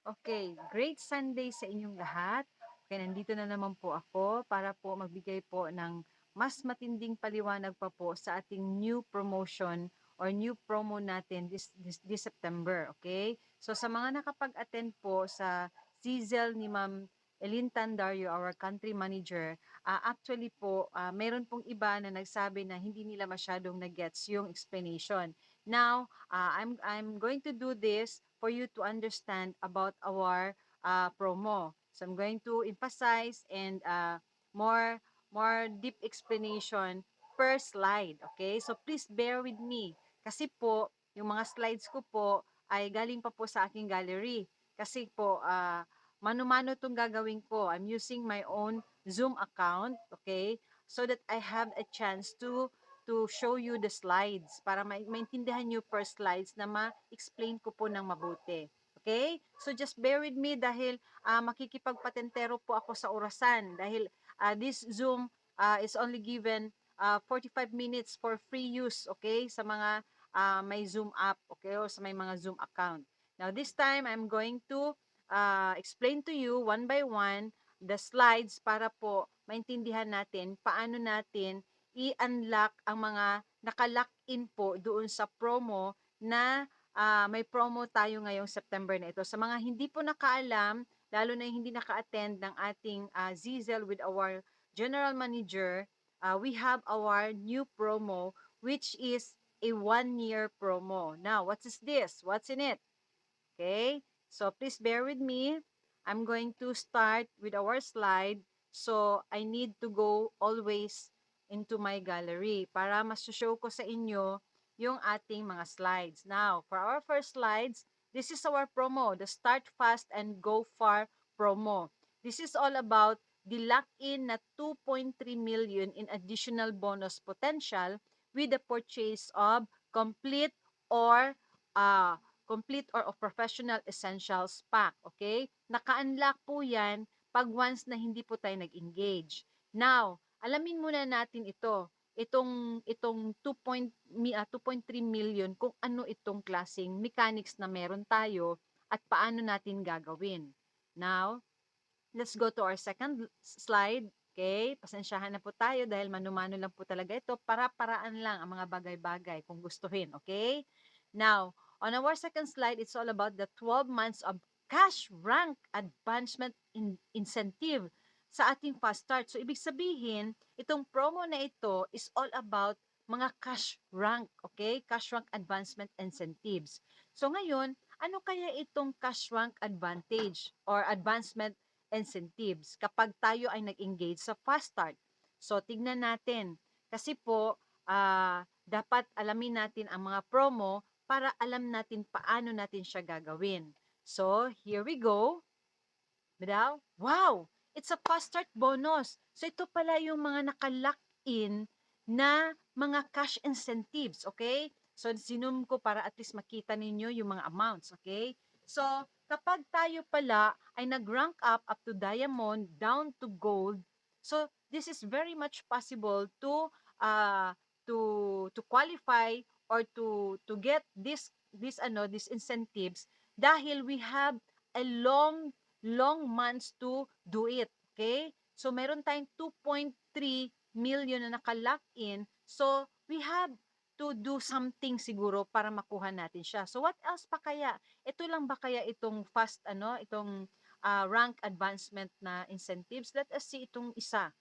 Okay, great Sunday sa inyong lahat. Okay, nandito na naman po ako para po magbigay po ng mas matinding paliwanag pa po sa ating new promotion or new promo natin this September. Okay? So sa mga nakapag-attend po sa Zizel ni Ma'am Elin Tandario, our country manager, actually po, meron pong iba na nagsabi na hindi nila masyadong na-gets yung explanation. Now, I'm going to do this for you to understand about our promo. So I'm going to emphasize and more deep explanation per slide. Okay? So please bear with me. Kasi po, yung mga slides ko po ay galing pa po sa aking gallery. Kasi po, mano-mano itong gagawin ko. I'm using my own Zoom account. Okay? So that I have a chance to show you the slides para maintindihan nyo per slides na ma-explain ko po ng mabuti. Okay? So just bear with me dahil makikipagpatentero po ako sa orasan dahil this Zoom is only given 45 minutes for free use, okay? Sa mga may Zoom app, okay? O sa may mga Zoom account. Now this time, I'm going to explain to you one by one the slides para po maintindihan natin paano natin i-unlock ang mga naka-lock in po doon sa promo na may promo tayo ngayong September na ito. Sa mga hindi po nakaalam, lalo na yung hindi naka-attend ng ating Zizel with our general manager, we have our new promo which is a 1-year promo. Now, what is this? What's in it? Okay? So, please bear with me. I'm going to start with our slide. So, I need to go always into my gallery para mas-show ko sa inyo yung ating mga slides. Now, for our first slides, this is our promo, the Start Fast and Go Far promo. This is all about the lock-in na 2.3 million in additional bonus potential with the purchase of complete or uh, complete or of professional essentials pack, okay? Naka-unlock po yan pag once na hindi po tayo nag-engage. Now, alamin muna natin itong 2.3 million kung ano itong klaseng mechanics na meron tayo at paano natin gagawin. Now, let's go to our second slide. Okay, pasensyahan na po tayo dahil mano-mano lang po talaga ito. Para-paraan lang ang mga bagay-bagay kung gustuhin. Okay? Now, on our second slide, it's all about the 12 months of cash rank advancement incentive sa ating fast start. So, ibig sabihin, itong promo na ito is all about mga cash rank, okay? Cash rank advancement incentives. So, ngayon, ano kaya itong cash rank advantage or advancement incentives kapag tayo ay nag-engage sa fast start? So, tignan natin. Kasi po, dapat alamin natin ang mga promo para alam natin paano natin siya gagawin. So, here we go. Daw? Wow! It's a fast start bonus. So, ito pala yung mga naka-lock in na mga cash incentives, okay? So, sinum ko para at least makita ninyo yung mga amounts, okay? So, kapag tayo pala ay nag-rank up to diamond, down to gold, so, this is very much possible uh, to qualify or to get these incentives dahil we have a long months to do it. Okay? So, meron tayong 2.3 million na naka-lock in. So, we have to do something siguro para makuha natin siya. So, what else pa kaya? Ito lang ba kaya itong itong rank advancement na incentives? Let us see itong isa.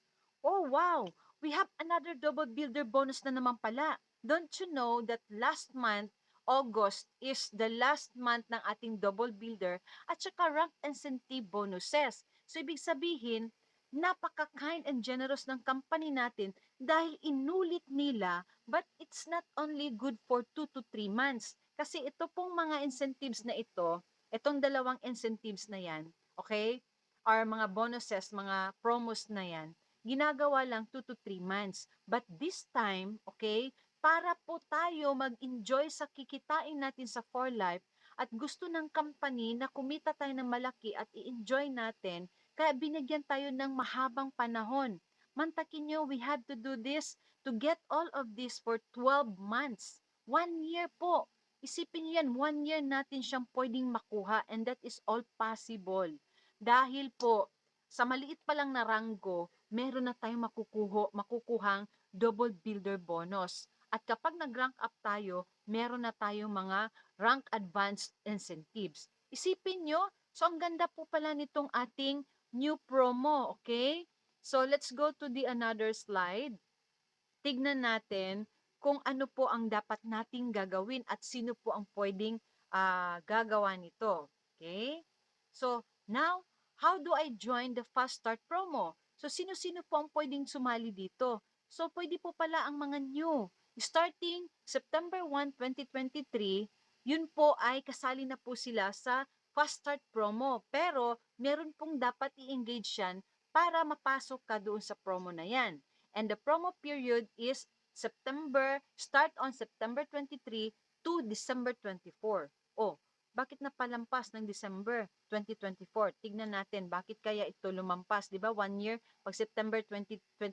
Oh, wow! We have another double builder bonus na naman pala. Don't you know that last month, August, is the last month ng ating double builder at saka rank incentive bonuses. So, ibig sabihin, napaka-kind and generous ng company natin dahil inulit nila, but it's not only good for 2 to 3 months. Kasi ito pong mga incentives na ito, itong dalawang incentives na yan, okay, or mga bonuses, mga promos na yan, ginagawa lang 2 to 3 months. But this time, okay, para po tayo mag-enjoy sa kikitain natin sa For Life at gusto ng company na kumita tayo ng malaki at i-enjoy natin, kaya binigyan tayo ng mahabang panahon. Mantakin nyo, we have to do this to get all of this for 12 months. 1 year po. Isipin niyo yan, 1 year natin siyang pwedeng makuha and that is all possible. Dahil po, sa maliit pa lang na ranggo, meron na tayong makukuhang double builder bonus. At kapag nag-rank up tayo, meron na tayong mga rank advanced incentives. Isipin nyo, so ang ganda po pala nitong ating new promo, okay? So let's go to the another slide. Tignan natin kung ano po ang dapat nating gagawin at sino po ang pwedeng gagawa nito. Okay? So, now, how do I join the Fast Start promo? So, sino-sino po ang pwedeng sumali dito? So, pwede po pala ang mga new. Starting September 1, 2023, yun po ay kasali na po sila sa Fast Start promo. Pero, meron pong dapat i-engage yan para mapasok ka doon sa promo na yan. And the promo period is start on September 23 to December 24. Oh, bakit napalampas ng December 2024? Tignan natin, bakit kaya ito lumampas? Di ba, 1 year, pag September 2023,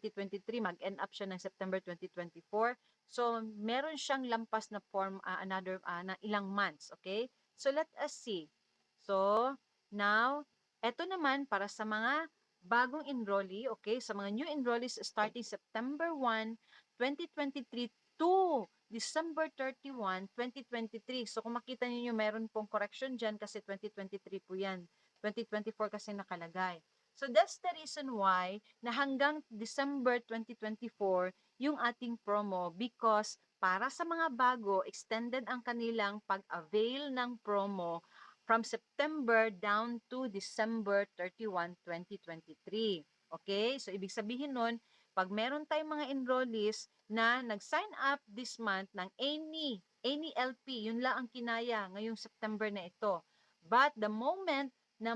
mag-end up siya ng September 2024. So, meron siyang lampas na form, na ilang months, okay? So, let us see. So, now, eto naman, para sa mga bagong enrollee, okay, sa mga new enrollees starting September 1, 2023 to December 31, 2023. So kung makita niyo meron pong correction dyan kasi 2023 po yan. 2024 kasi nakalagay. So that's the reason why na hanggang December 2024 yung ating promo because para sa mga bago, extended ang kanilang pag-avail ng promo from September down to December 31, 2023. Okay? So, ibig sabihin nun, pag meron tayong mga enrollees na nag-sign up this month ng any LP, yun lang ang kinaya ngayong September na ito. But the moment na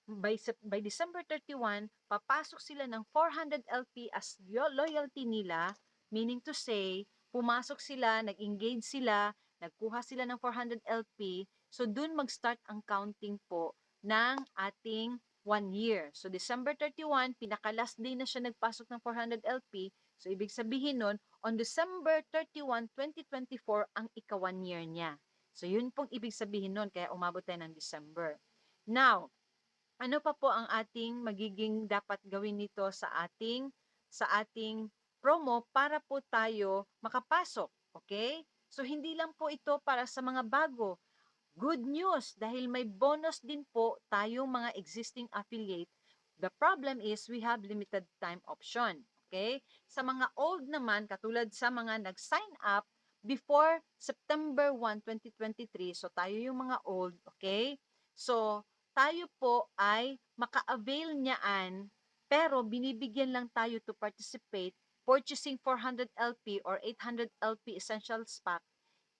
by December 31, papasok sila ng 400 LP as loyalty nila, meaning to say, pumasok sila, nag-engage sila, nagkuha sila ng 400 LP, so dun mag-start ang counting po ng ating 1 year. So December 31, pinaka-last day na siya nagpasok ng 400 LP, so ibig sabihin nun, on December 31, 2024, ang ika-1 year niya. So yun pong ibig sabihin nun, kaya umabot tayo ng December. Now, ano pa po ang ating magiging dapat gawin nito sa ating promo para po tayo makapasok, okay? So hindi lang po ito para sa mga bago. Good news dahil may bonus din po tayong mga existing affiliate. The problem is we have limited time option, okay? Sa mga old naman katulad sa mga nag-sign up before September 1, 2023, so tayo yung mga old, okay? So tayo po ay maka-avail niyaan pero binibigyan lang tayo to participate purchasing 400 LP or 800 LP essentials pack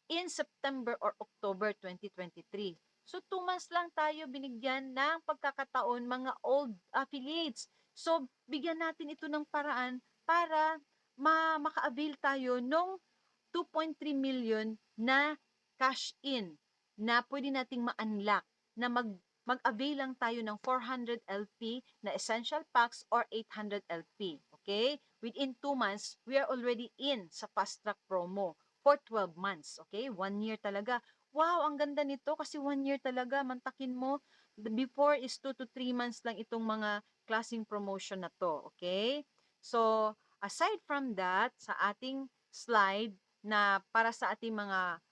in September or October 2023. So 2 months lang tayo binigyan ng pagkakataon mga old affiliates. So bigyan natin ito ng paraan para maka-avail tayo nung 2.3 million na cash in na pwede nating ma-unlock na mag-avail lang tayo ng 400 LP na essential packs or 800 LP. Okay? Within 2 months, we are already in sa fast track promo for 12 months. Okay? 1 year talaga. Wow, ang ganda nito kasi 1 year talaga. Mantakin mo, before is 2 to 3 months lang itong mga klaseng promotion na to. Okay? So, aside from that, sa ating slide na para sa ating mga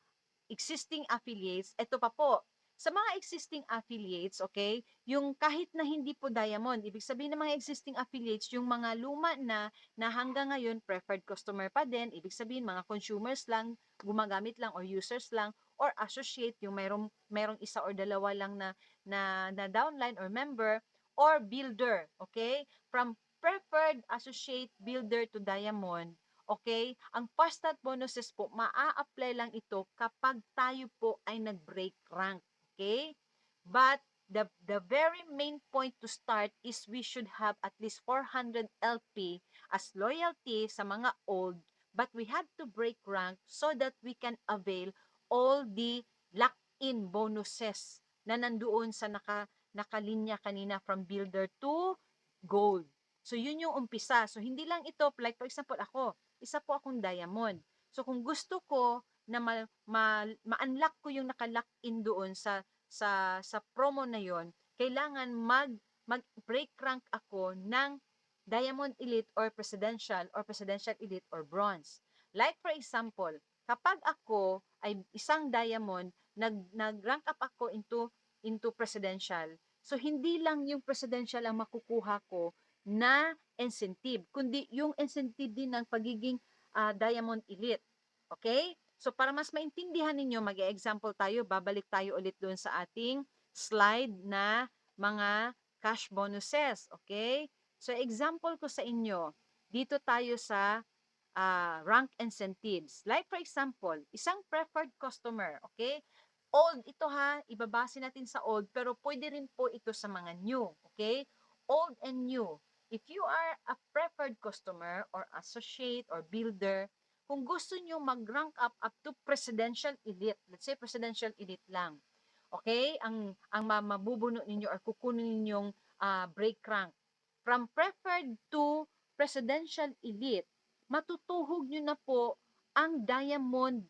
existing affiliates, ito pa po, sa mga existing affiliates, okay, yung kahit na hindi po diamond, ibig sabihin ng mga existing affiliates, yung mga luma na hanggang ngayon preferred customer pa din, ibig sabihin mga consumers lang, gumagamit lang or users lang, or associate, yung merong isa or dalawa lang na downline or member, or builder, okay, from preferred associate builder to diamond, okay? Ang fast start bonuses po, maa-apply lang ito kapag tayo po ay nag-break rank, okay? But the very main point to start is we should have at least 400 LP as loyalty sa mga old, but we have to break rank so that we can avail all the lock-in bonuses na nandoon sa nakalinya kanina from builder to gold. So, yun yung umpisa. So, hindi lang ito, like for example, ako, isa po akong diamond. So, kung gusto ko na ma-unlock ko yung naka-lock in doon sa promo na yon, kailangan mag-break rank ako ng Diamond Elite or Presidential Elite or Bronze. Like for example, kapag ako ay isang Diamond, nag-rank up ako into Presidential. So hindi lang yung Presidential ang makukuha ko na incentive, kundi yung incentive din ng pagiging Diamond Elite. Okay? So para mas maintindihan ninyo, mag-example tayo, babalik tayo ulit doon sa ating slide na mga cash bonuses. Okay? So example ko sa inyo, dito tayo sa rank incentives. Like for example, isang preferred customer, okay? Old ito ha, ibabase natin sa old, pero pwede rin po ito sa mga new, okay? Old and new. If you are a preferred customer or associate or builder, kung gusto nyo mag-rank up to Presidential Elite, let's say Presidential Elite lang, okay? Ang mabubuno ninyo or kukunin ninyong break rank. From preferred to Presidential Elite, matutuhog nyo na po ang Diamond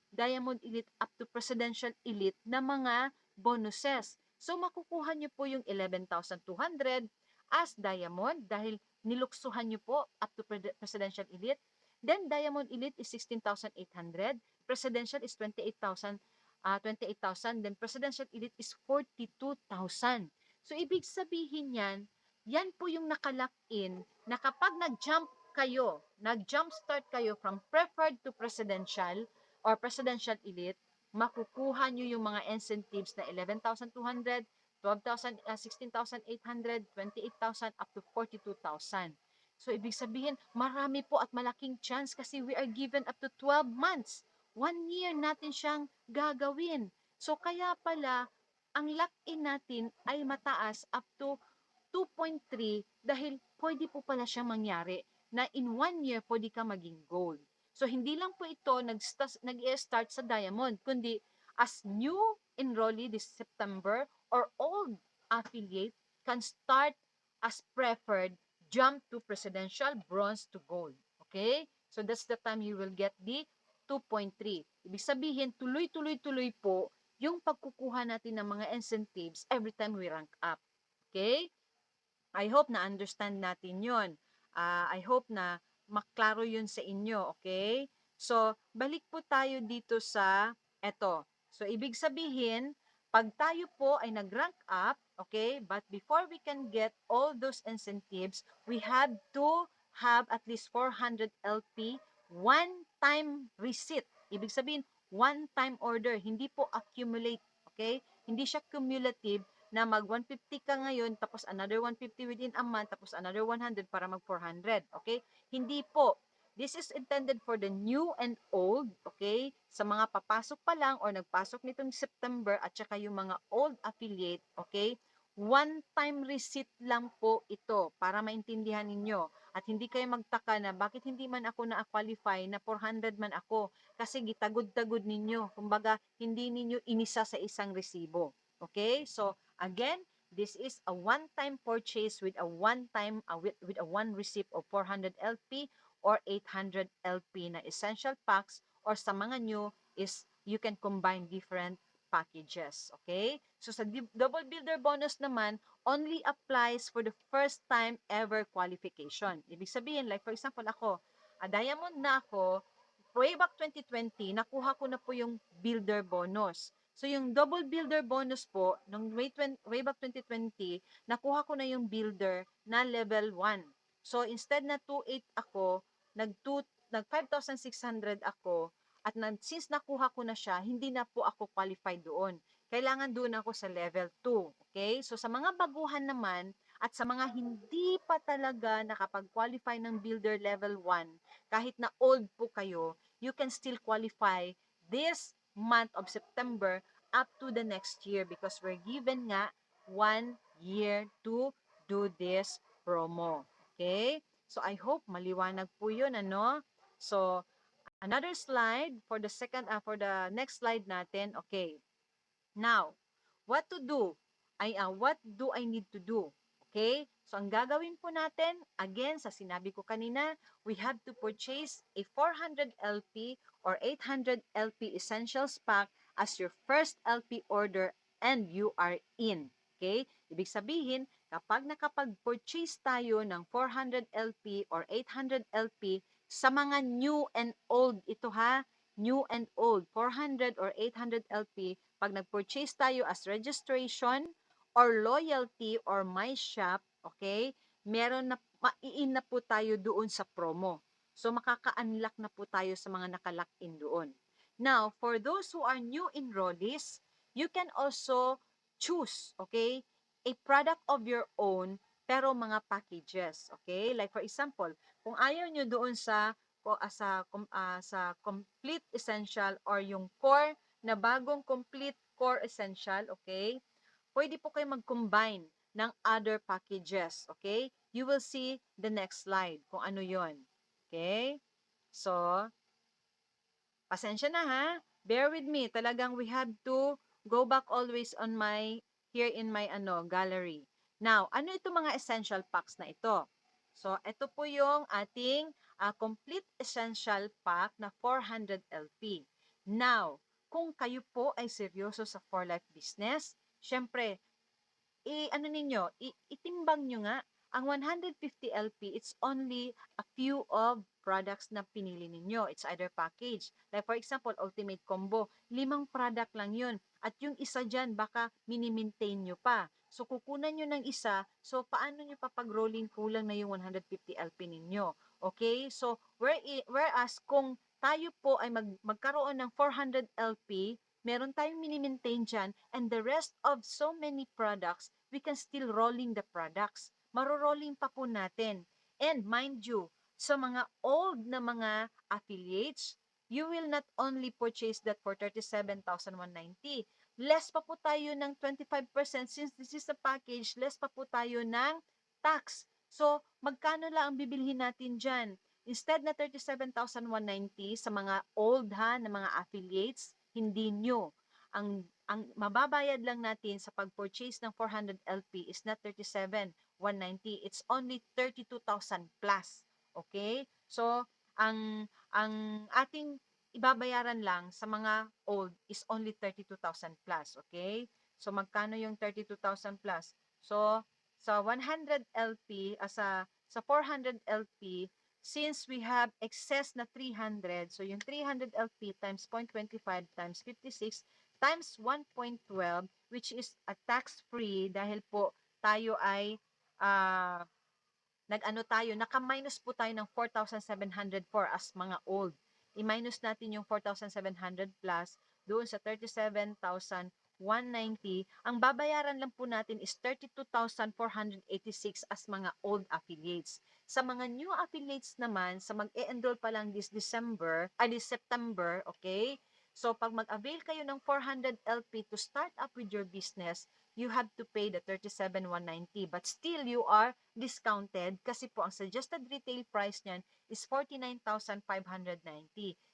Elite up to Presidential Elite na mga bonuses. So, makukuha nyo po yung 11,200 as Diamond dahil niluksuhan nyo po up to Presidential Elite. Then, Diamond Elite is 16,800. Presidential is 28,000. 28,000. Then, Presidential Elite is 42,000. So, ibig sabihin yan po yung nakalock in na kapag nag-jump start kayo from preferred to presidential or presidential elite, makukuha nyo yung mga incentives na 11,200, 12,000, 16,800, 28,000 up to 42,000. So, ibig sabihin, marami po at malaking chance kasi we are given up to 12 months. 1 year natin siyang gagawin. So, kaya pala, ang lock-in natin ay mataas up to 2.3 dahil pwede po pala siya mangyari na in 1 year pwede ka maging gold. So, hindi lang po ito nag-start sa diamond, kundi as new enrollee this September or old affiliate can start as preferred, jump to presidential, bronze to gold. Okay? So, that's the time you will get the 2.3. Ibig sabihin, tuloy-tuloy-tuloy po yung pagkukuha natin ng mga incentives every time we rank up. Okay? I hope na understand natin yon. I hope na maklaro yun sa inyo, okay? So, balik po tayo dito sa eto. So, ibig sabihin, pag tayo po ay nag-rank up, okay, but before we can get all those incentives, we have to have at least 400 LP one-time receipt. Ibig sabihin, one-time order, hindi po accumulate, okay? Hindi siya cumulative na mag 150 ka ngayon, tapos another 150 within a month, tapos another 100 para mag 400. Okay? Hindi po. This is intended for the new and old, okay? Sa mga papasok pa lang or nagpasok nitong September at saka yung mga old affiliate, okay? One-time receipt lang po ito para maintindihan ninyo. At hindi kayo magtaka na bakit hindi man ako na-qualify na 400 man ako kasi gitagod-tagod ninyo. Kumbaga, hindi ninyo inisa sa isang resibo. Okay? So, again, this is a one-time purchase with a with a one receipt of 400 LP or 800 LP na essential packs, or sa mga new is you can combine different packages. Okay? So sa double builder bonus naman, only applies for the first time ever qualification. Ibig sabihin, like for example ako, a diamond na ako, way back 2020, nakuha ko na po yung builder bonus. So, yung double builder bonus po, nung way back 2020, nakuha ko na yung builder na level 1. So, instead na 2.8 ako, nag 5,600 ako, at since nakuha ko na siya, hindi na po ako qualified doon. Kailangan doon ako sa level 2. Okay? So, sa mga baguhan naman, at sa mga hindi pa talaga nakapag-qualify ng builder level 1, kahit na old po kayo, you can still qualify this month of September up to the next year because we're given nga 1 year to do this promo. Okay? So, I hope maliwanag po yun, ano? So, another slide for the next slide natin. Okay. Now, what to do? What do I need to do? Okay? So, ang gagawin po natin, again, sa sinabi ko kanina, we have to purchase a 400 LP or 800 LP Essentials Pack as your first LP order and you are in. Okay? Ibig sabihin, kapag nakapag-purchase tayo ng 400 LP or 800 LP sa mga new and old, ito ha, new and old, 400 or 800 LP, pag nag-purchase tayo as registration or loyalty or my shop, okay, meron na, maiin na po tayo doon sa promo. So, makaka-unlock na po tayo sa mga nakalock in doon. Now, for those who are new enrollees, you can also choose, okay, a product of your own, pero mga packages, okay? Like for example, kung ayaw nyo doon sa sa complete essential or yung core na bagong complete core essential, okay? Pwede po kayo mag-combine ng other packages, okay? You will see the next slide kung ano yon. Okay? So, pasensya na ha. Bear with me. Talagang we have to go back always on my, here in my gallery. Now, ano ito mga essential packs na ito? So, ito po yung ating complete essential pack na 400 LP. Now, kung kayo po ay seryoso sa For Life business, syempre, ano ninyo, itimbang nyo nga, ang 150 LP, it's only a few of products na pinili ninyo. It's either package. Like for example, Ultimate Combo, 5 product lang yun. At yung isa dyan, baka mini-maintain nyo pa. So, kukunan nyo ng isa, so paano nyo papag-rolling kulang na yung 150 LP ninyo? Okay? So, whereas kung tayo po ay magkaroon ng 400 LP, meron tayong mini-maintain dyan, and the rest of so many products, we can still rolling the products. Marorolling pa po natin. And mind you, sa mga old na mga affiliates, you will not only purchase that for 37,190. Less pa po tayo ng 25% since this is a package, less pa po tayo ng tax. So, magkano lang ang bibilhin natin dyan? Instead na 37,190 sa mga old na mga affiliates, hindi new. Ang mababayad lang natin sa pag-purchase ng 400 LP is not 37,190. It's only 32,000 plus. Okay? So, ang ating ibabayaran lang sa mga old is only 32,000 plus. Okay? So, magkano yung 32,000 plus? So, sa 100 LP, sa 400 LP, since we have excess na 300, so yung 300 LP times 0.25 times 56 times 1.12, which is a tax-free dahil po tayo ay nag-ano tayo, naka-minus po tayo ng 4,704 as mga old. I-minus natin yung 4,700 plus doon sa 37,190. Ang babayaran lang po natin is 32,486 as mga old affiliates. Sa mga new affiliates naman, sa mag-e-enroll pa lang this September, okay? So, pag mag-avail kayo ng 400 LP to start up with your business, you have to pay the 37,190. But still, you are discounted kasi po ang suggested retail price niyan is 49,590.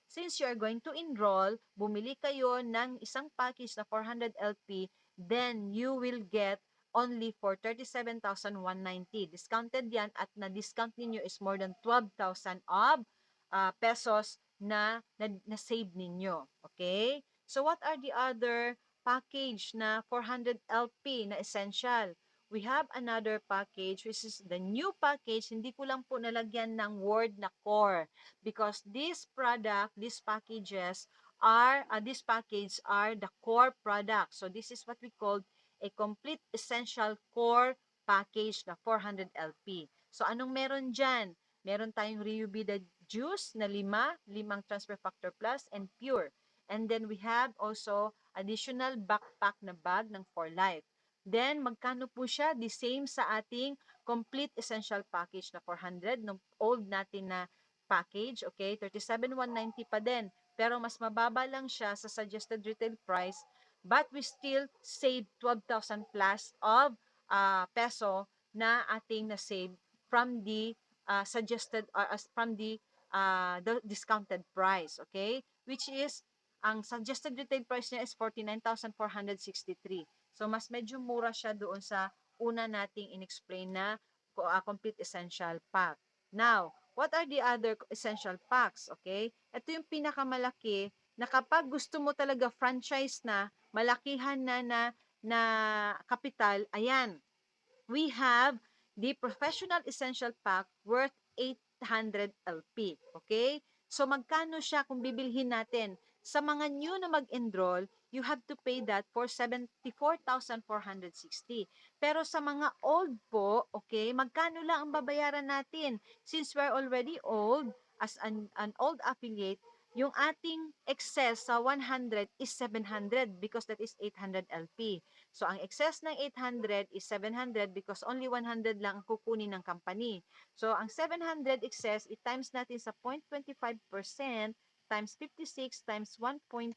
Since you are going to enroll, bumili kayo ng isang package na 400 LP, then you will get only for 37,190. Discounted yan at na-discount ninyo is more than 12,000 of pesos na save ninyo. Okay? So, what are the other package na 400 LP na essential? We have another package which is the new package. Hindi ko lang po nalagyan ng word na core because this packages are, this package are the core product. So, this is what we call a complete essential core package na 400 LP. So, anong meron dyan? Meron tayong Riubida juice na 5 transfer factor plus and pure. And then we have also additional backpack na bag ng For Life. Then, magkano po siya? The same sa ating complete essential package na 400, ng old natin na package, okay? 37,190 pa din. Pero mas mababa lang siya sa suggested retail price, but we still save 12,000 plus of peso na ating na-save from the suggested, from the discounted price, okay? Which is, ang suggested retail price niya is 49,463. So, mas medyo mura siya doon sa una nating in-explain na complete essential pack. Now, what are the other essential packs? Okay? Ito yung pinakamalaki na kapag gusto mo talaga franchise na, malakihan na kapital, ayan, we have the Professional Essential Pack worth 800 LP. Okay? So, magkano siya kung bibilhin natin? Sa mga new na mag-enroll, you have to pay that for 74,460. Pero sa mga old po, okay, magkano lang ang babayaran natin? Since we're already old, as an old affiliate, yung ating excess sa 100 is 700 because that is 800 LP. So, ang excess ng 800 is 700 because only 100 lang ang kukunin ng company. So, ang 700 excess, i-times natin sa 0.25% times 56 times 1.12,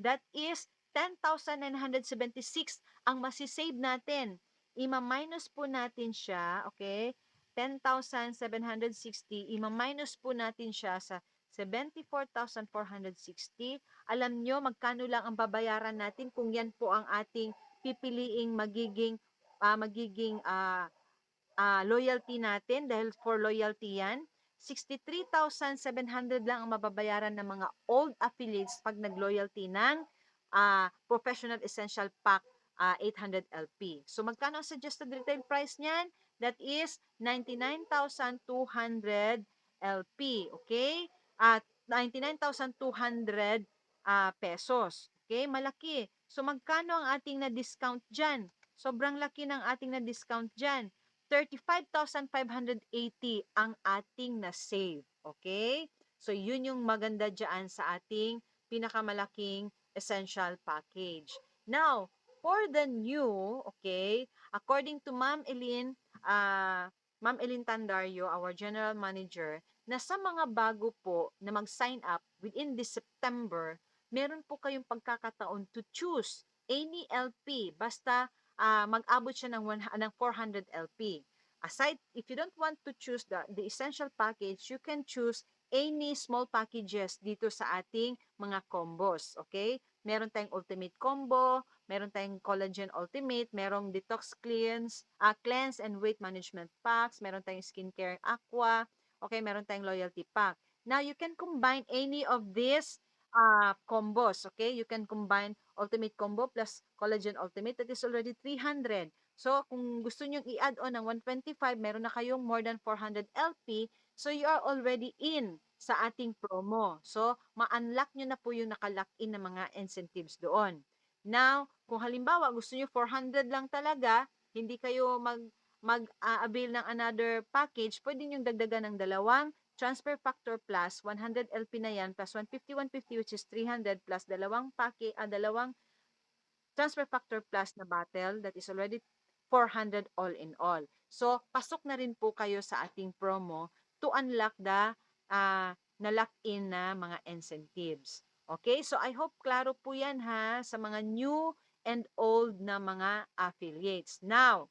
that is 10,976 ang masisave natin. Ima-minus po natin siya, okay? 10,760, ima-minus po natin siya sa 74,460. Alam nyo, magkano lang ang babayaran natin kung yan po ang ating pipiliing magiging loyalty natin dahil for loyalty yan. 63,700 lang ang mababayaran ng mga old affiliates pag nag-loyalty ng Professional Essential Pack 800 LP. So magkano ang suggested retail price niyan? That is 99,200 LP. Okay? At 99,200 pesos. Okay? Malaki. So magkano ang ating na-discount dyan? Sobrang laki ng ating na-discount dyan. 35,580 ang ating na-save. Okay? So, yun yung maganda dyan sa ating pinakamalaking essential package. Now, for the new, okay, according to Ma'am Elin Tandario, our General Manager, na sa mga bago po na mag-sign up within this September, meron po kayong pagkakataon to choose any LP. Basta mag-abot siya ng 400 LP. Aside, if you don't want to choose the essential package, you can choose any small packages dito sa ating mga combos. Okay? Meron tayong ultimate combo, meron tayong collagen ultimate, merong detox cleanse and weight management packs, meron tayong skincare aqua, okay, meron tayong loyalty pack. Now, you can combine any of these combos, okay? You can combine Ultimate Combo plus Collagen Ultimate, that is already 300. So, kung gusto nyo i-add on ng 125, meron na kayong more than 400 LP, so you are already in sa ating promo. So, ma-unlock nyo na po yung nakalock in na mga incentives doon. Now, kung halimbawa gusto nyo 400 lang talaga, hindi kayo mag-avail ng another package, pwede nyo dagdagan ng dalawang Transfer Factor Plus, 100 LP na yan, plus 150, 150, which is 300, plus dalawang Transfer Factor Plus na bottle, that is already 400 all in all. So, pasok na rin po kayo sa ating promo to unlock the na-lock-in na mga incentives. Okay? So, I hope klaro po yan ha sa mga new and old na mga affiliates. Now,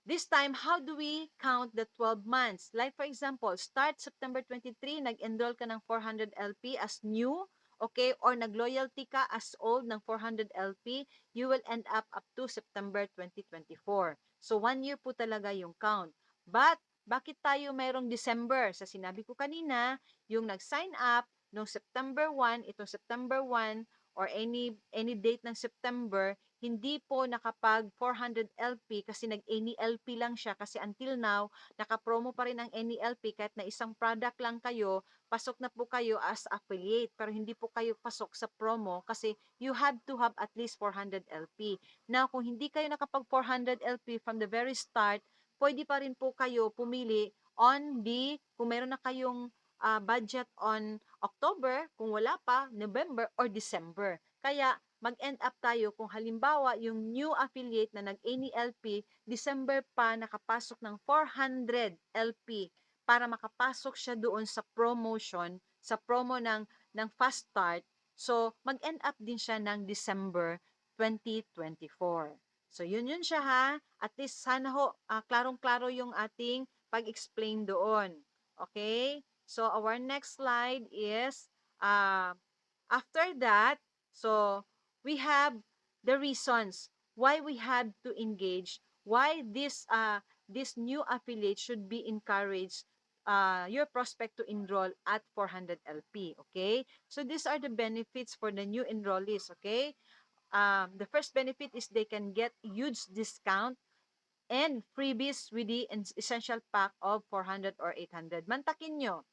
this time, how do we count the 12 months? Like for example, start September 23, nag-enroll ka ng 400 LP as new, okay? Or nag-loyalty ka as old ng 400 LP, you will end up to September 2024. So, 1 year po talaga yung count. But, bakit tayo mayroong December? Sa sinabi ko kanina, yung nag-sign up noong September 1, itong September 1, or any date ng September, hindi po nakapag 400 LP kasi nag-any LP lang siya kasi until now, naka-promo pa rin ang any LP kahit na isang product lang kayo, pasok na po kayo as affiliate pero hindi po kayo pasok sa promo kasi you have to have at least 400 LP. Now, kung hindi kayo nakapag 400 LP from the very start, pwede pa rin po kayo pumili kung meron na kayong budget on October, kung wala pa, November or December. Kaya, mag-end up tayo kung halimbawa yung new affiliate na nag-any LP, December pa nakapasok ng 400 LP para makapasok siya doon sa promotion, sa promo ng fast start. So, mag-end up din siya ng December 2024. So, yun siya ha. At least sana ho, klarong-klaro yung ating pag-explain doon. Okay? So, our next slide is, after that, so, we have the reasons why we have to engage, why this new affiliate should be encouraged your prospect to enroll at 400 LP. Okay, so these are the benefits for the new enrollees. Okay, the first benefit is they can get huge discount and freebies with the essential pack of 400 or 800. Mantakin nyo,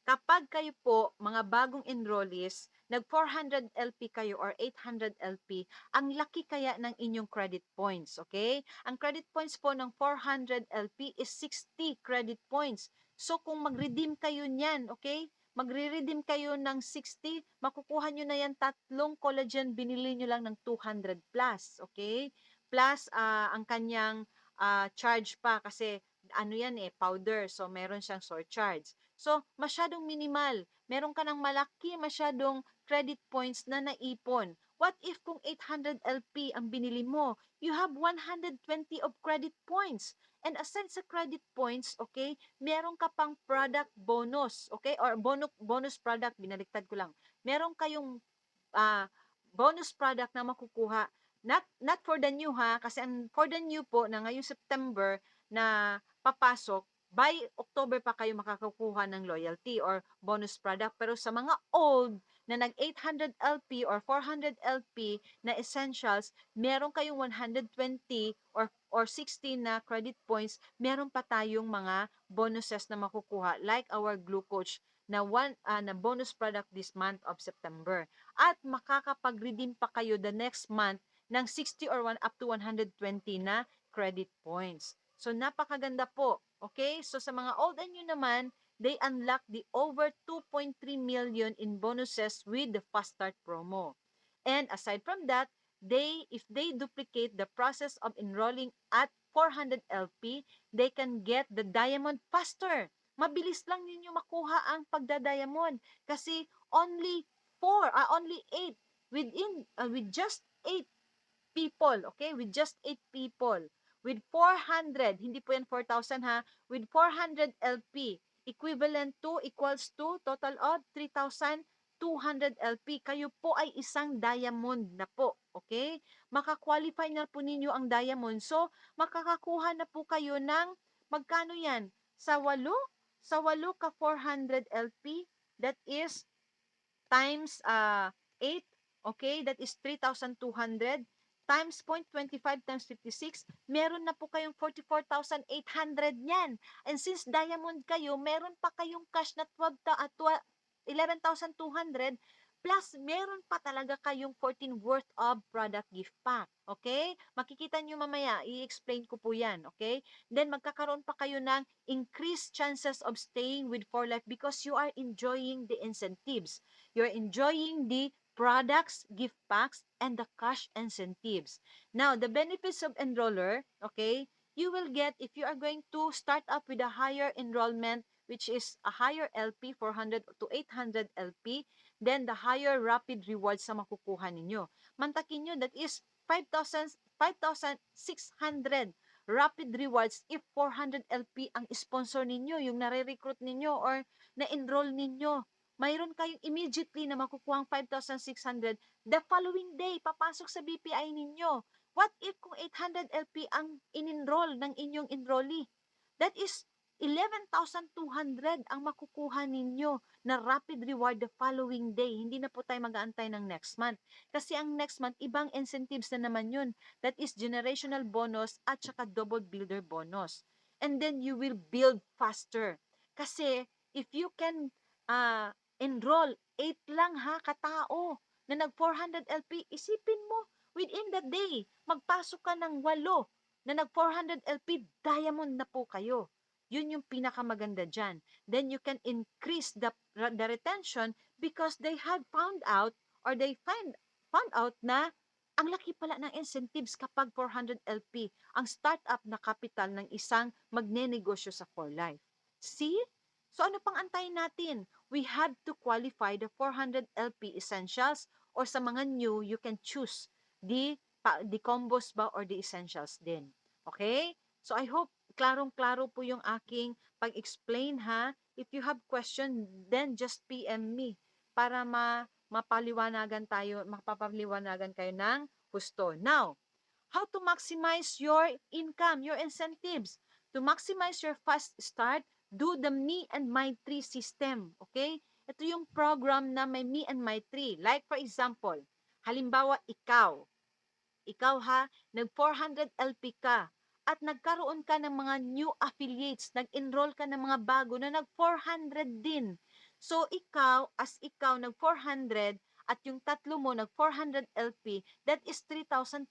kapag kayo po, mga bagong enrollees, nag 400 LP kayo or 800 LP, ang laki kaya ng inyong credit points, okay? Ang credit points po ng 400 LP is 60 credit points. So, kung mag-redeem kayo niyan, okay? Magre-redeem kayo ng 60, makukuha nyo na yan tatlong collagen, binili nyo lang ng 200 plus, okay? Plus, ang kanyang charge pa kasi ano yan powder, so meron siyang surcharge. So, masyadong minimal. Meron ka ng malaki masyadong credit points na naipon. What if kung 800 LP ang binili mo, you have 120 of credit points. And aside sa credit points, okay, meron ka pang product bonus, okay, or bonus product, binaliktad ko lang. Meron kayong uh, bonus product na makukuha. Not for the new ha, kasi for the new po na ngayong September na papasok, by October pa kayo makakakuha ng loyalty or bonus product. Pero sa mga old na nag 800 LP or 400 LP na essentials, meron kayong 120 or 60 na credit points, meron pa tayong mga bonuses na makukuha like our Glue Coach na na bonus product this month of September. At makakapag-redeem pa kayo the next month ng 60 or up to 120 na credit points. So, napakaganda po. Okay? So, sa mga old and new naman, they unlock the over 2.3 million in bonuses with the Fast Start promo. And aside from that, if they duplicate the process of enrolling at 400 LP, they can get the diamond faster. Mabilis lang ninyo makuha ang pagda-diamond kasi only 8 with just 8 people, okay? With just 8 people. With 400, hindi po yan 4,000 ha, with 400 LP, equals to total of 3,200 LP. Kayo po ay isang diamond na po, okay? Makakwalify na po ninyo ang diamond. So, makakakuha na po kayo ng, magkano yan? Sa 8? Sa 8 ka 400 LP, that is times 8, okay, that is 3,200 times 0.25 times 56, meron na po kayong 44,800 yan. And since diamond kayo, meron pa kayong cash na 11,200 plus meron pa talaga kayong 14 worth of product gift pack. Okay? Makikita nyo mamaya, i-explain ko po yan. Okay? Then magkakaroon pa kayo ng increased chances of staying with 4Life because you are enjoying the incentives. You're enjoying the products, gift packs, and the cash incentives. Now, the benefits of enroller, okay, you will get if you are going to start up with a higher enrollment, which is a higher LP, 400 to 800 LP, then the higher rapid rewards sa makukuha ninyo. Mantakin nyo, that is 5,600 rapid rewards if 400 LP ang sponsor ninyo, yung nare-recruit ninyo or na-enroll ninyo. Mayroon kayong immediately na makukuha 5,600 the following day, papasok sa BPI ninyo. What if kung 800 LP ang in-enroll ng inyong enrollee? That is 11,200 ang makukuha ninyo na rapid reward the following day. Hindi na po tayo mag-aantay ng next month. Kasi ang next month, ibang incentives na naman yun. That is generational bonus at saka double builder bonus. And then you will build faster. Kasi if you can enroll 8 lang ha, katao, na nag 400 LP, isipin mo, within the day, magpasok ka ng 8 na nag 400 LP, diamond na po kayo. Yun yung pinakamaganda dyan. Then you can increase the retention because they have found out or they found out na ang laki pala ng incentives kapag 400 LP ang startup na capital ng isang magnenegosyo sa 4Life. See? So ano pang antayin natin? We have to qualify the 400 LP essentials or sa mga new, you can choose the combos ba or the essentials din. Okay? So I hope klarong-klaro po yung aking pag-explain ha. If you have question, then just PM me para mapapaliwanagan kayo ng husto. Now, how to maximize your income, your incentives. To maximize your fast start, do the me and my tree system. Okay? Ito yung program na may me and my tree. Like for example, halimbawa ikaw ha, nag 400 LP ka at nagkaroon ka ng mga new affiliates, nag-enroll ka ng mga bago na nag 400 din. So ikaw nag 400 at yung tatlo mo nag 400 LP, that is 3,200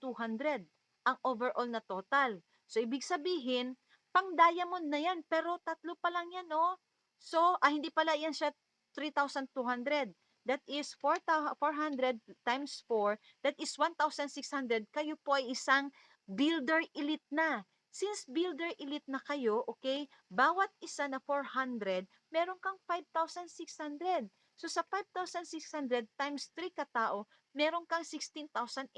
ang overall na total. So ibig sabihin, pang diamond na yan, pero tatlo pa lang yan, oh. So, hindi pala yan siya 3,200. That is 400 times 4, that is 1,600. Kayo po ay isang builder elite na. Since builder elite na kayo, okay, bawat isa na 400, meron kang 5,600. So sa 5,600 times 3 katao, meron kang 16,800.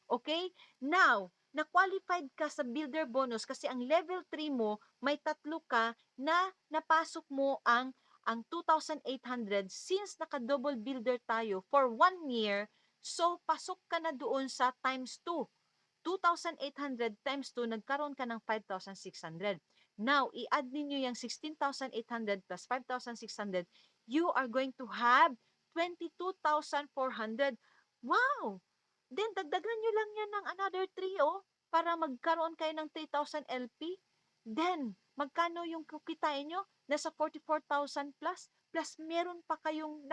Okay? Now, na-qualified ka sa builder bonus kasi ang level 3 mo, may tatlo ka na napasok mo ang 2,800 since naka-double builder tayo for 1 year, so pasok ka na doon sa times 2. 2,800 times 2, nagkaroon ka ng 5,600. Now, i-add ninyo yung 16,800 plus 5,600, you are going to have 22,400. Wow! Then, dagdagan nyo lang yan ng another 3, para magkaroon kayo ng 3,000 LP. Then, magkano yung kukitain nyo? Nasa 44,000 plus, plus meron pa kayong,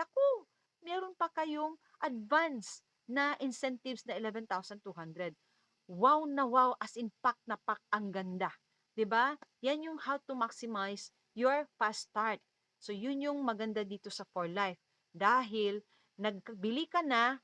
meron pa kayong advance na incentives na 11,200. Wow na wow, as in pack na pack, ang ganda. 'Di ba? Yan yung how to maximize your fast start. So yun yung maganda dito sa For Life. Dahil bumili ka na,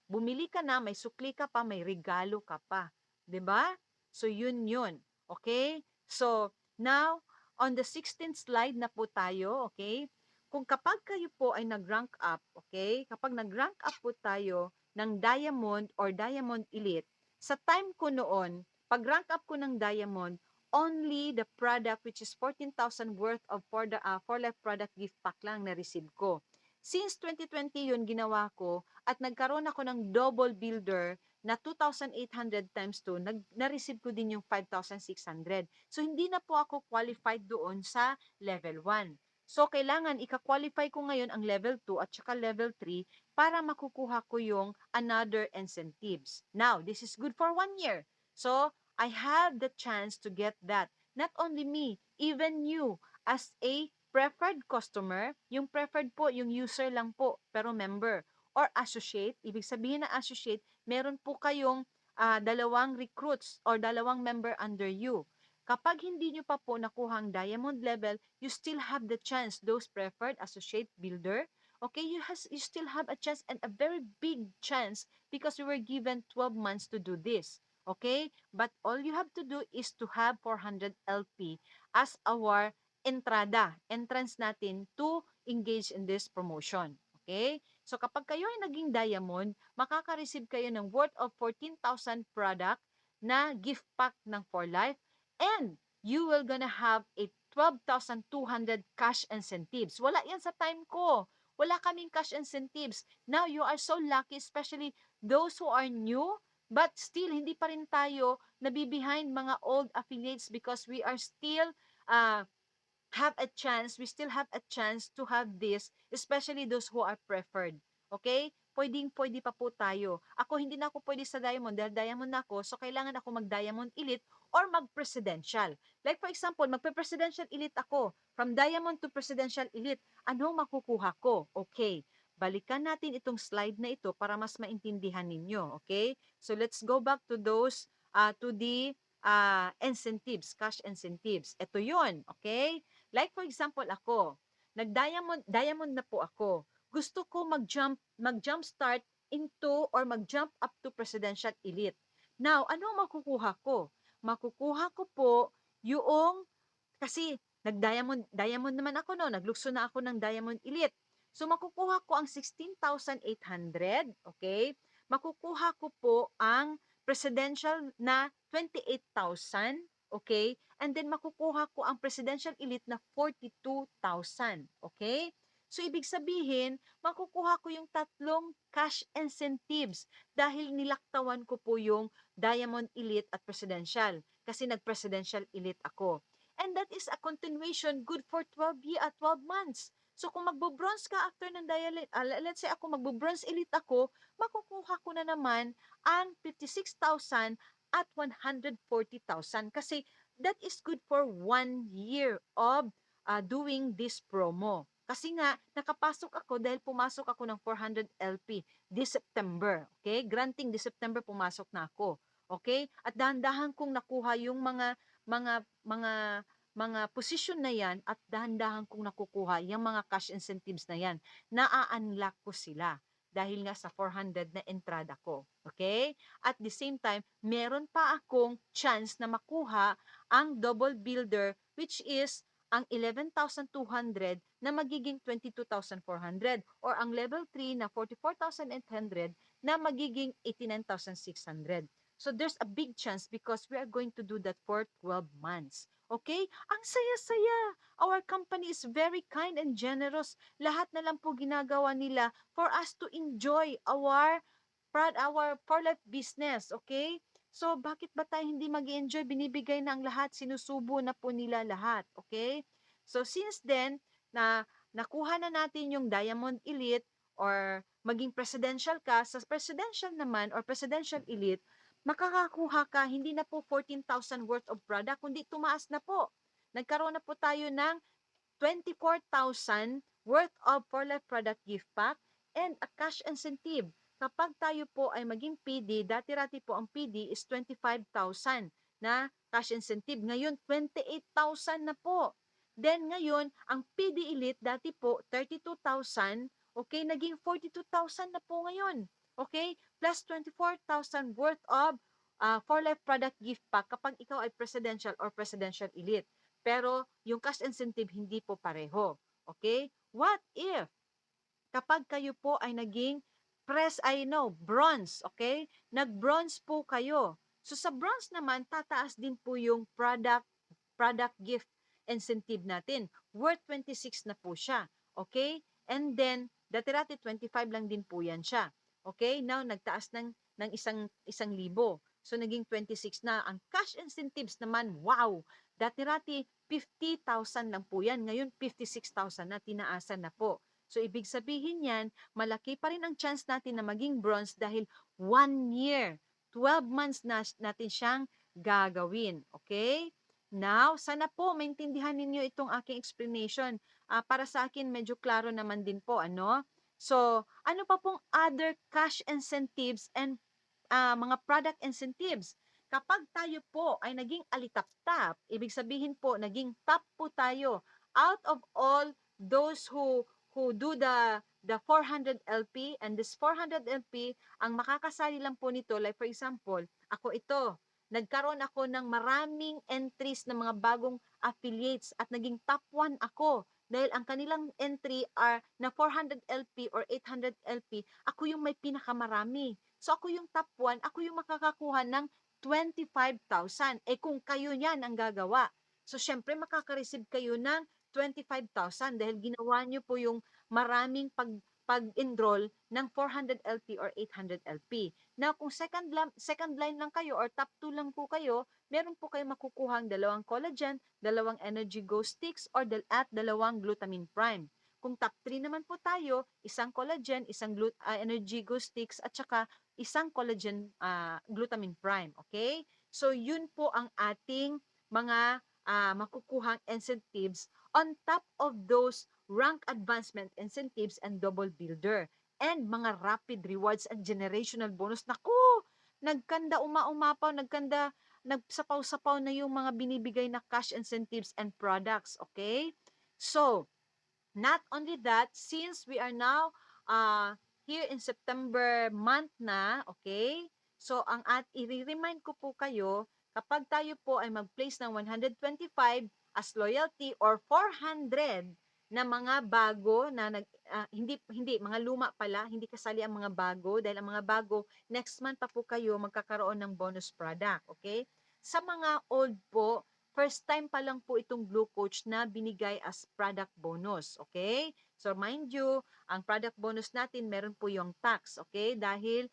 may sukli ka pa, may regalo ka pa. 'Di ba? So yun yun. Okay? So now, on the 16th slide na po tayo, okay? Kung kapag kayo po ay nag-rank up, okay? Kapag nag-rank up po tayo ng Diamond or Diamond Elite, sa time ko noon, pag rank up ko ng Diamond, only the product which is 14,000 worth of for life product gift pack lang na receive ko. Since 2020 yun ginawa ko at nagkaroon ako ng double builder na 2,800 times 2, na-receive ko din yung 5,600. So, hindi na po ako qualified doon sa level 1. So, kailangan ika-qualify ko ngayon ang level 2 at saka level 3 para makukuha ko yung another incentives. Now, this is good for 1 year. So, I have the chance to get that. Not only me, even you as a preferred customer, yung preferred po, yung user lang po, pero member or associate, ibig sabihin na associate, meron po kayong dalawang recruits or dalawang member under you. Kapag hindi nyo pa po nakuha ang diamond level, you still have the chance, those preferred associate builder, okay, you still have a chance and a very big chance because we were given 12 months to do this. Okay? But all you have to do is to have 400 LP as our entrance natin to engage in this promotion. Okay? So kapag kayo ay naging diamond, makaka-receive kayo ng worth of 14,000 product na gift pack ng For Life, and you will gonna have a 12,200 cash incentives. Wala yan sa time ko. Wala kaming cash incentives. Now, you are so lucky, especially those who are new, but still, hindi pa rin tayo nabibehind mga old affiliates because we are still we still have a chance to have this, especially those who are preferred. Okay? Pwede pa po tayo. Ako, hindi na ako pwede sa Diamond dahil Diamond na ako, so kailangan ako mag-Diamond Elite or mag-Presidential. Like for example, magpe-Presidential Elite ako. From Diamond to Presidential Elite, ano makukuha ko? Okay. Balikan natin itong slide na ito para mas maintindihan ninyo. Okay? So let's go back to those, to the incentives, cash incentives. Ito yun. Okay? Like for example ako, diamond na po ako. Gusto ko mag-jump start into or mag-jump up to Presidential Elite. Now, ano makukuha ko? Makukuha ko po yung, kasi diamond naman ako no, naglukso na ako ng Diamond Elite. So makukuha ko ang 16,800, okay? Makukuha ko po ang presidential na 28,000, okay? And then makukuha ko ang presidential elite na 42,000, okay? So, ibig sabihin, makukuha ko yung tatlong cash incentives dahil nilaktawan ko po yung Diamond Elite at Presidential kasi nag-Presidential Elite ako. And that is a continuation good for 12 months. So, kung magbo-bronze ka after ng let's say ako magbo-bronze elite ako, makukuha ko na naman ang 56,000 at 140,000 kasi that is good for 1 year of doing this promo. Kasi nga, nakapasok ako dahil pumasok ako ng 400 LP this September. Okay? Granting this September pumasok na ako. Okay? At dahan-dahan kong nakuha yung mga mga mga posisyon na yan at dahan-dahan kong nakukuha yung mga cash incentives na yan. Na-unlock ko sila dahil nga sa 400 na entrada ko. Okay? At the same time, meron pa akong chance na makuha ang double builder which is ang 11,200 na magiging 22,400 or ang level 3 na 44,800 na magiging 89,600. So there's a big chance because we are going to do that for 12 months. Okay? Ang saya-saya. Our company is very kind and generous. Lahat na lang po ginagawa nila for us to enjoy our for life business. Okay? So, bakit ba tayo hindi mag-enjoy? Binibigay na ang lahat, sinusubo na po nila lahat. Okay? So, since then, na nakuha na natin yung Diamond Elite or maging presidential ka, sa presidential naman or presidential elite, makakakuha ka hindi na po 14,000 worth of product, kundi tumaas na po. Nagkaroon na po tayo ng 24,000 worth of for life product gift pack and a cash incentive. Kapag tayo po ay maging PD, dati-rati po ang PD is 25,000 na cash incentive. Ngayon, 28,000 na po. Then ngayon, ang PD Elite dati po 32,000, okay, naging 42,000 na po ngayon. Okay? Plus 24,000 worth of for life product gift pack kapag ikaw ay presidential or presidential elite. Pero yung cash incentive hindi po pareho. Okay? What if kapag kayo po ay naging bronze, okay? Nag-bronze po kayo. So sa bronze naman, tataas din po yung product gift incentive natin. Worth 26 na po siya. Okay? And then, dati-rati 25 lang din po yan siya. Okay? Now, nagtaas ng isang libo. So, naging 26 na. Ang cash incentives naman, wow! Dati-rati 50,000 lang po yan. Ngayon, 56,000 na. Tinaasan na po. So, ibig sabihin yan, malaki pa rin ang chance natin na maging bronze dahil 1 year, 12 months na natin siyang gagawin. Okay? Now, sana po maintindihan ninyo itong aking explanation. Para sa akin, medyo klaro naman din po, ano? So, ano pa pong other cash incentives and mga product incentives? Kapag tayo po ay naging alitap-tap, ibig sabihin po, naging top po tayo out of all those who do the 400 LP, and this 400 LP, ang makakasali lang po nito, like for example, ako ito, nagkaroon ako ng maraming entries ng mga bagong affiliates at naging top 1 ako dahil ang kanilang entry are na 400 LP or 800 LP, ako yung may pinakamarami. So ako yung top 1, ako yung makakakuha ng 25,000. Eh kung kayo yan ang gagawa, so syempre makaka-receive kayo ng 25,000 dahil ginawa nyo po yung maraming pag-enroll ng 400 LP or 800 LP. Now, kung second line lang kayo or top 2 lang po kayo, meron po kayong makukuha ang 2 collagen, 2 energy go sticks, or at 2 glutamine prime. Kung top 3 naman po tayo, isang collagen, isang energy go sticks, at saka isang collagen glutamine prime. Okay? So, yun po ang ating mga makukuhang incentives on top of those rank advancement incentives and double builder and mga rapid rewards and generational bonus. Naku, nagkanda uma-umapaw, nagsapaw-sapaw na yung mga binibigay na cash incentives and products, okay? So, not only that, since we are now here in September month na, okay? So, i-remind ko po kayo, kapag tayo po ay mag-place ng 125 as loyalty or 400 na mga bago na hindi mga luma pala, hindi kasali ang mga bago dahil ang mga bago next month pa po kayo magkakaroon ng bonus product, okay? Sa mga old po, first time pa lang po itong Blue Coach na binigay as product bonus, okay? So mind you, ang product bonus natin meron po yung tax, okay? Dahil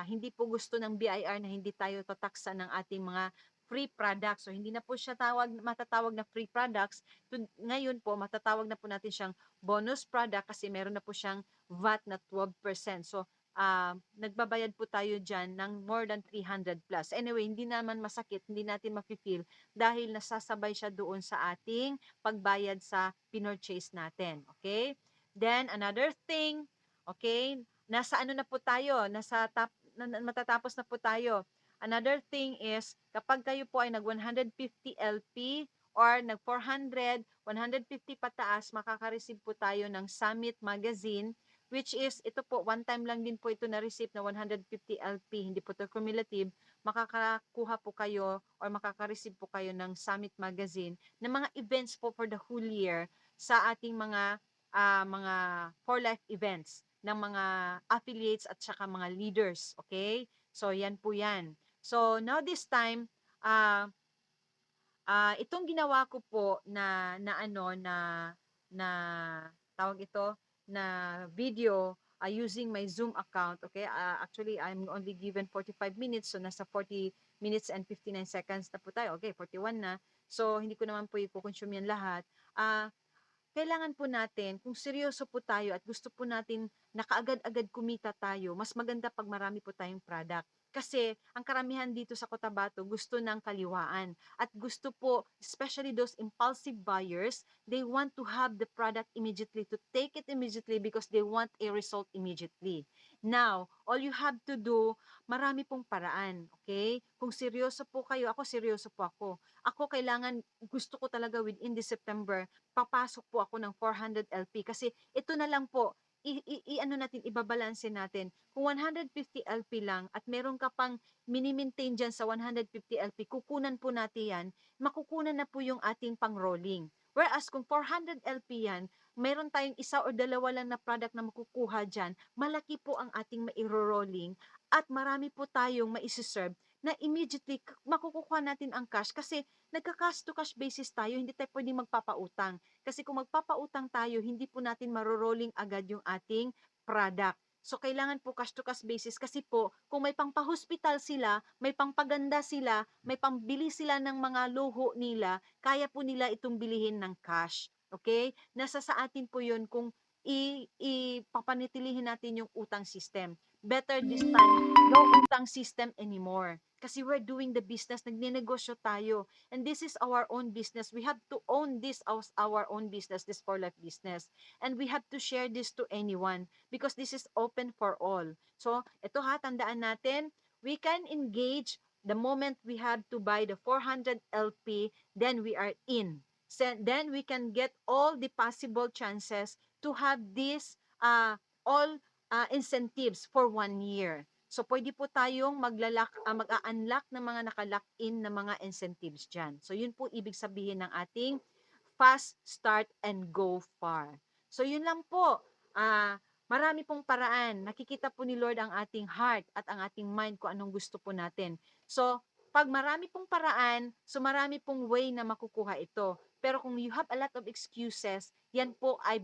hindi po gusto ng BIR na hindi tayo tataksa ng ating mga free products. So hindi na po siya matatawag na free products. Ngayon po matatawag na po natin siyang bonus product kasi meron na po siyang VAT na 12%. So nagbabayad po tayo dyan ng more than 300 plus. Anyway, hindi naman masakit, hindi natin mafe-feel dahil nasasabay siya doon sa ating pagbayad sa pinurchase natin. Okay? Then, another thing, okay, nasa ano na po tayo, matatapos na po tayo. Another thing is, kapag kayo po ay nag 150 LP or nag 400, 150 pataas, makaka-receive po tayo ng Summit Magazine, which is, ito po, one time lang din po ito na-receive na 150 LP, hindi po ito cumulative, makakakuha po kayo or makaka-receive po kayo ng Summit Magazine ng mga events po for the whole year sa ating mga for life events ng mga affiliates at saka mga leaders, okay? So, yan po yan. So, now this time, itong ginawa ko po na tawag ito na video using my Zoom account. Okay, actually I'm only given 45 minutes, so nasa 40 minutes and 59 seconds na po tayo. Okay, 41 na. So hindi ko naman po i-consume yan lahat. Kailangan po natin, kung seryoso po tayo at gusto po natin na kaagad-agad kumita tayo, mas maganda pag marami po tayong product. Kasi ang karamihan dito sa Cotabato gusto ng kaliwaan at gusto po, especially those impulsive buyers, they want to have the product immediately, to take it immediately because they want a result immediately. Now, all you have to do, marami pong paraan, okay? Kung seryoso po kayo, ako seryoso po ako. Ako kailangan, gusto ko talaga within this September, papasok po ako ng 400 LP kasi ito na lang po, ano natin, ibabalanse natin. Kung 150 LP lang at meron ka pang mini-maintain dyan sa 150 LP, kukunan po natin yan, makukunan na po yung ating pang-rolling. Whereas kung 400 LP yan, meron tayong isa o dalawa lang na product na makukuha dyan, malaki po ang ating mairo-rolling at marami po tayong maisiserve na immediately makukuha natin ang cash kasi nagka-cash to cash basis tayo, hindi tayo pwedeng magpapautang. Kasi kung magpapautang tayo, hindi po natin marorolling agad yung ating product. So, kailangan po cash to cash basis kasi po, kung may pangpa-hospital sila, may pangpaganda sila, may pambili sila ng mga luho nila, kaya po nila itong bilihin ng cash. Okay? Nasa sa atin po yun kung ipapanitilihin natin yung utang system. Better this time, no utang system anymore. Kasi we're doing the business, nagnenegosyo tayo. And this is our own business. We have to own this as our own business, this for life business. And we have to share this to anyone because this is open for all. So, ito ha, tandaan natin, we can engage the moment we have to buy the 400 LP, then we are in. So, then we can get all the possible chances to have this all incentives for 1 year. So, pwede po tayong mag-a-unlock ng mga naka-lock-in na mga incentives dyan. So, yun po ibig sabihin ng ating fast start and go far. So, yun lang po. Marami pong paraan. Nakikita po ni Lord ang ating heart at ang ating mind kung anong gusto po natin. So, pag marami pong paraan, so marami pong way na makukuha ito. Pero kung you have a lot of excuses, yan po ay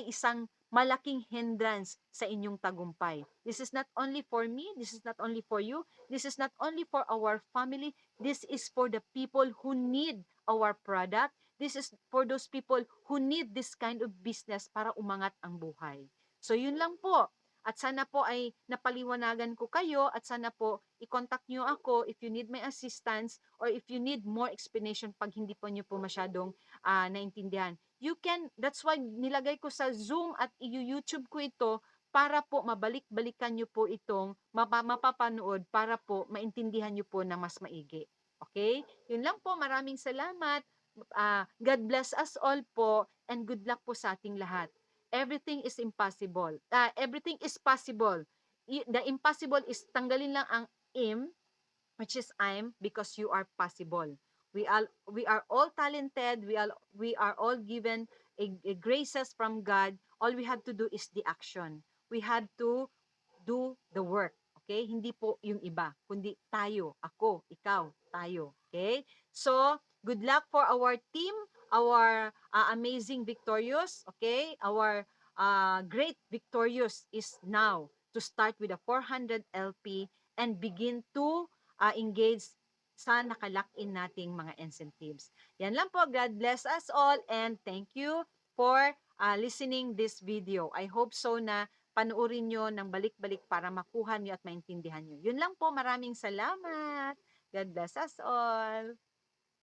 isang malaking hindrance sa inyong tagumpay. This is not only for me, this is not only for you, this is not only for our family, this is for the people who need our product, this is for those people who need this kind of business para umangat ang buhay. So yun lang po. At sana po ay napaliwanagan ko kayo at sana po i-contact nyo ako if you need my assistance or if you need more explanation pag hindi po nyo po masyadong naintindihan. You can, that's why nilagay ko sa Zoom at i-YouTube ko ito para po mabalik-balikan nyo po itong mapapanood para po maintindihan nyo po na mas maigi. Okay? Yun lang po. Maraming salamat. God bless us all po and good luck po sa ating lahat. Everything is impossible. Everything is possible. The impossible is tanggalin lang ang im, which is I'm, because you are possible. We are all talented. We are all given a graces from God. All we have to do is the action. We have to do the work. Okay? Hindi po yung iba, kundi tayo, ako, ikaw, tayo. Okay? So, good luck for our team our amazing victorious, okay? Our great victorious is now to start with a 400 LP and begin to engage sa nakalock-in nating mga incentives. Yan lang po. God bless us all and thank you for listening this video. I hope so na panuorin nyo ng balik-balik para makuha nyo at maintindihan nyo. Yun lang po. Maraming salamat. God bless us all.